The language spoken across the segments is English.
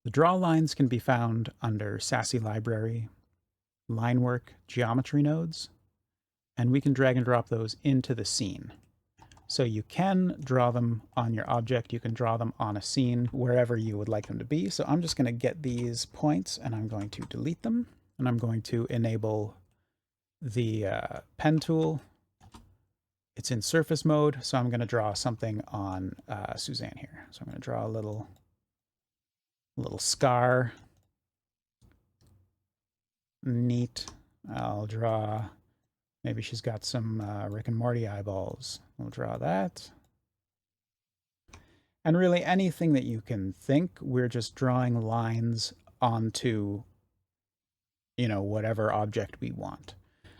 The draw lines can be found under SASSE Library, line work, geometry nodes, and we can drag and drop those into the scene. So you can draw them on your object, you can draw them on a scene, wherever you would like them to be. So I'm just going to get these points and I'm going to delete them, and I'm going to enable the pen tool. It's in surface mode, so I'm going to draw something on Suzanne here. So I'm going to draw a little scar. Neat. I'll draw, maybe she's got some Rick and Morty eyeballs. We'll draw that. And really anything that you can think, we're just drawing lines onto, you know, whatever object we want.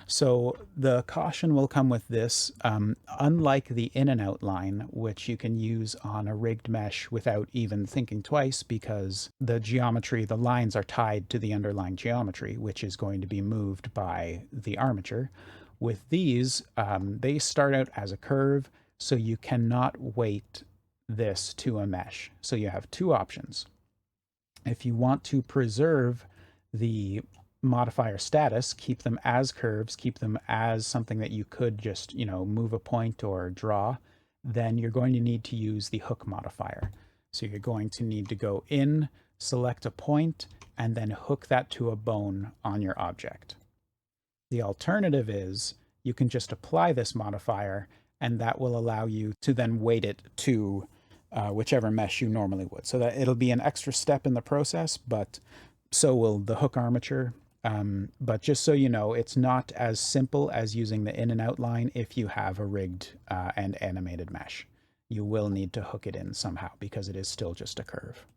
So the caution will come with this, unlike the in and out line, which you can use on a rigged mesh without even thinking twice, because the geometry, the lines are tied to the underlying geometry, which is going to be moved by the armature. With these, they start out as a curve, so you cannot weight this to a mesh. So you have two options. If you want to preserve the modifier status, keep them as curves, keep them as something that you could just, you know, move a point or draw, then you're going to need to use the hook modifier. So you're going to need to go in, select a point, and then hook that to a bone on your object. The alternative is you can just apply this modifier, and that will allow you to then weight it to whichever mesh you normally would. So that it'll be an extra step in the process, but so will the hook armature. But just so you know, it's not as simple as using the in and out line if you have a rigged and animated mesh. You will need to hook it in somehow because it is still just a curve.